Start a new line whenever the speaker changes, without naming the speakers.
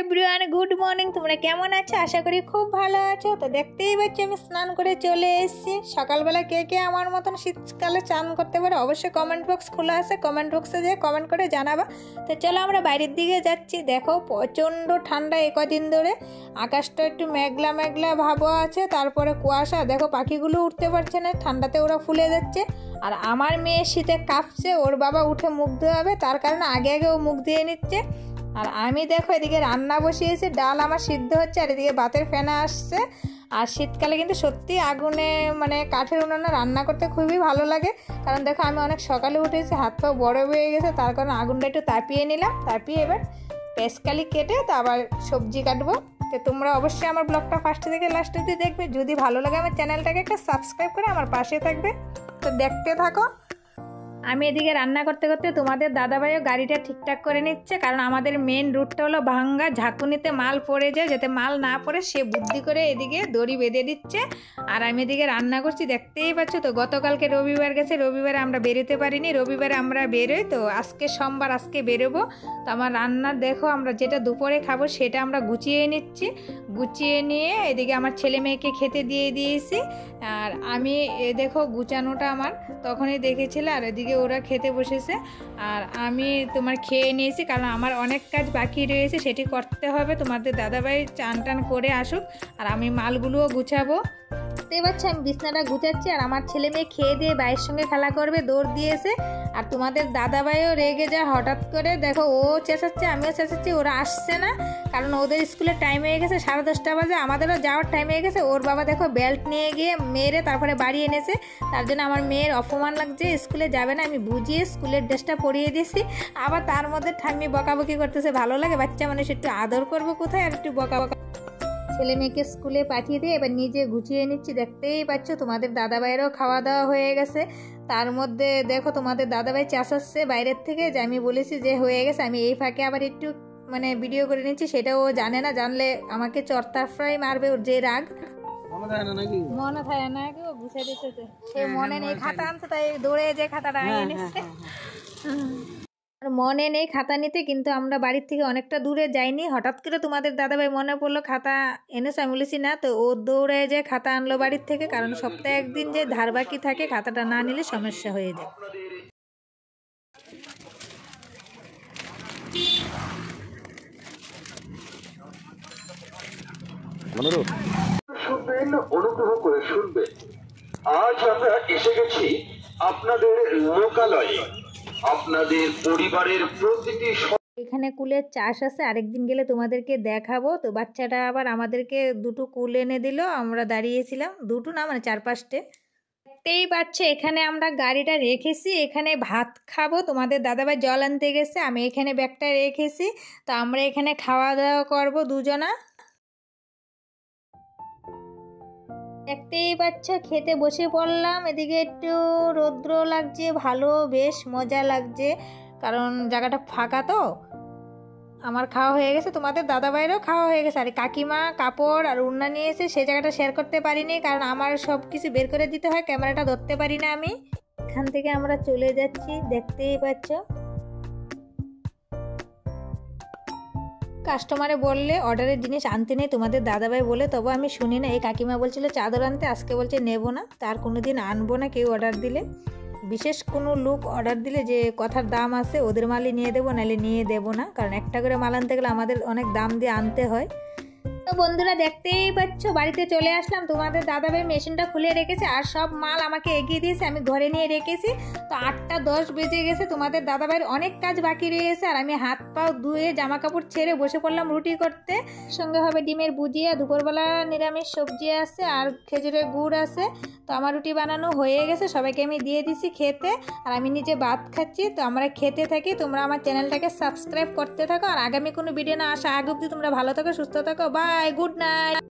Everyone, good morning. তোমরা কেমন আছো? আশা করি খুব ভালো আছো। তো দেখতেই পাচ্ছি আমি স্নান করে চলে এসেছি। সকালবেলা কে কে আমার মতন শীতকালে স্নান করতে পারে অবশ্যই কমেন্ট বক্স খোলা আছে, কমেন্ট বক্সে যেয়ে কমেন্ট করে জানাবা। তো চলো আমরা বাইরের দিকে যাচ্ছি। দেখো প্রচণ্ড ঠান্ডা কদিন ধরে, আকাশটা একটু মেঘলা মেঘলা ভাবও আছে, তারপরে কুয়াশা। দেখো পাখিগুলো উঠতে পারছে না, ঠান্ডাতে ওরা ফুলে যাচ্ছে। আর আমার মেয়ে শীতে কাঁপছে, ওর বাবা উঠে মুখ ধোয়াবে, তার কারণে আগে আগে ও মুখ ধুয়ে নিচ্ছে। আর আমি দেখো এদিকে রান্না বসিয়েছি, ডাল আমার সিদ্ধ হচ্ছে, আর এদিকে ভাতের ফেনা আসছে। আর শীতকালে কিন্তু সত্যি আগুনে মানে কাঠের উনুনে রান্না করতে খুবই ভালো লাগে। কারণ দেখো আমি অনেক সকালে উঠেছি, হাত পা বড় হয়ে গেছে, তার কারণে আগুনটা একটু তাপিয়ে নিলাম। তাপিয়ে এবার পেঁয়াজকালি কেটে তো আবার সবজি কাটবো। তো তোমরা অবশ্যই আমার ব্লগটা ফার্স্ট থেকে লাস্ট অবধি দেখবে। যদি ভালো লাগে আমার চ্যানেলটাকে একটা সাবস্ক্রাইব করে আমার পাশে থাকবে। তো দেখতে থাকো। আমি এদিকে রান্না করতে করতে তোমাদের দাদাভাইও গাড়িটা ঠিকঠাক করে নিচ্ছে, কারণ আমাদের মেন রুটটা হলো ভাঙ্গা, ঝাঁকুনিতে মাল পড়ে যায়, যাতে মাল না পড়ে সে বুদ্ধি করে এদিকে দড়ি বেঁধে দিচ্ছে। আর আমি এদিকে রান্না করছি, দেখতেই পাচ্ছ। তো গতকালকে রবিবার গেছে, রবিবারে আমরা বেরোতে পারিনি, রবিবারে আমরা বেরোই। তো আজকে সোমবার, আজকে বেরোবো। তো আমার রান্নার দেখো আমরা যেটা দুপুরে খাবো সেটা আমরা গুছিয়ে নিচ্ছি। গুছিয়ে নিয়ে এদিকে আমার ছেলে মেয়েকে খেতে দিয়ে দিয়েছি। আর আমি দেখো গুছানোটা আমার তখনই দেখেছিল, আর এদিকে ওরা খেতে বসেছে। আর আমি তোমার খেয়ে নিয়েছি, কারণ আমার অনেক কাজ বাকি রয়েছে, সেটি করতে হবে। তোমাদের দাদাভাই চান টান করে আসুক, আর আমি মালগুলোও গুছাবো। দেখতে পাচ্ছি আমি বিছনাটা গুছাচ্ছি, আর আমার ছেলে মেয়ে খেয়ে দিয়ে ভাইয়ের সঙ্গে খেলা করবে, দৌড় দিয়েছে। আর তোমাদের দাদাভাইও রেগে যায় হঠাৎ করে। দেখো ও চেঁচাচ্ছে, আমিও চেঁচাচ্ছি, ওরা আসছে না, কারণ ওদের স্কুলের টাইম হয়ে গেছে 10:30 বাজে, আমাদেরও যাওয়ার টাইম হয়ে গেছে। ওর বাবা দেখো বেল্ট নিয়ে গিয়ে মেরে তারপরে বাড়ি এনেছে, তার জন্য আমার মেয়ের অপমান লাগছে, স্কুলে যাবে না। আমি বুঝিয়ে স্কুলের ড্রেসটা পরিয়ে দিয়েছি, আবার তার মধ্যে ঠাম্মি বকাবকি করতেছে। ভালো লাগে, বাচ্চা মানুষ একটু আদর করবো কোথায়, আর একটু বকা বকা। ছেলে মেয়েকে স্কুলে পাঠিয়ে দিয়ে এবার নিজে গুছিয়ে নিচ্ছি। দেখতেই পাচ্ছ তোমাদের দাদাভাইয়েরও খাওয়া দাওয়া হয়ে গেছে। তার মধ্যে দেখো তোমাদের দাদাভাই চেঁচাচ্ছে বাইরের থেকে, যে আমি বলেছি যে হয়ে গেছে। আমি এই ফাঁকে আবার একটু মানে ভিডিও করে নিচ্ছি, সেটাও জানে না, জানলে আমাকে চরতাফরাই মারবে। ওর যে রাগ, মনে থাকে না কি ও গুছিয়ে দিচ্ছে, সে মনে নেই খাতা আনছে, তাই দৌড়ে যে খাতাটা এনে নিচ্ছে। মনে নেই খাতা নিতে, কিন্তু আমরা বাড়ির থেকে অনেকটা দূরে যাইনি, হঠাৎ করে তোমাদের দাদাভাই মনে পড়লো খাতা এনেছে। আমি বলেছি না, তো ও দৌড়ে যে খাতা আনলো বাড়ির থেকে, কারণ সপ্তাহে একদিন যে ধার বাকি থাকে, খাতাটা না নিলে সমস্যা হয়ে যায়।
শুনবেন, অনুগ্রহ করে শুনবেন। আজ আমরা এসে গেছি আপনাদের লোকালয়ে, আপনাদের পরিবারের প্রতিটি।
এখানে কুলের চাষ আছে, আরেকদিন গেলে তোমাদেরকে দেখাবো। তো বাচ্চাটা আবার আমাদেরকে দুটো কুল এনে দিল, আমরা দাঁড়িয়েছিলাম, দুটো না মানে 4-5টে। দেখতেই পাচ্ছে এখানে আমরা গাড়িটা রেখেছি, এখানে ভাত খাবো। তোমাদের দাদাভাই জল আনতে গেছে, আমি এখানে ব্যাগটা রেখেছি। তো আমরা এখানে খাওয়া দাওয়া করবো দুজনা। দেখতেই পাচ্ছ খেতে বসে পড়লাম। এদিকে একটু রৌদ্র লাগছে, ভালো বেশ মজা লাগছে, কারণ জায়গাটা ফাঁকা। তো আমার খাওয়া হয়ে গেছে, তোমাদের দাদাভাইয়েরও খাওয়া হয়ে গেছে। আর কাকিমা কাপড় আর উন্না নিয়ে এসে সেই জায়গাটা শেয়ার করতে পারিনি, কারণ আমার সব কিছু বের করে দিতে হয়, ক্যামেরাটা ধরতে পারি না আমি। এখান থেকে আমরা চলে যাচ্ছি, দেখতেই পাচ্ছ। কাস্টমারে বললে অর্ডারের জিনিস আনতে নেই তোমাদের দাদাভাই বলে, তবে আমি শুনি না। এই কাকিমা বলছিল চাদর আনতে, আজকে বলছে নেবো না, তার কোনো দিন আনবো না। কেউ অর্ডার দিলে, বিশেষ কোনো লোক অর্ডার দিলে যে কথার দাম আছে, ওদের মালই নিয়ে দেবো, নাহলে নিয়ে দেবো না, কারণ একটা করে মাল আনতে গেলে আমাদের অনেক দাম দিয়ে আনতে হয়। তো বন্ধুরা দেখতেই পাচ্ছ বাড়িতে চলে আসলাম। তোমাদের দাদাভাই মেশিনটা খুলে রেখেছে, আর সব মাল আমাকে এগিয়ে দিয়েছে, আমি ঘরে নিয়ে রেখেছি। তো 8টা 10 বেজে গেছে, তোমাদের দাদাভাইয়ের অনেক কাজ বাকি রয়েছে। আর আমি হাত পা ধুয়ে জামা কাপড় ছেড়ে বসে পড়লাম রুটি করতে। সঙ্গে হবে ডিমের ভুজিয়া, দুপুরবেলা নিরামিষ সবজি আছে, আর খেজুরের গুড় আছে। তো আমার রুটি বানানো হয়ে গেছে, সবাইকে আমি দিয়ে দিছি খেতে, আর আমি নিজে ভাত খাচ্ছি। তো আমরা খেতে থাকি, তোমরা আমার চ্যানেলটাকে সাবস্ক্রাইব করতে থাকো, আর আগামী কোনো ভিডিও না আসা আগে অবধি তোমরা ভালো থাকো, সুস্থ থাকো। Bye, good night.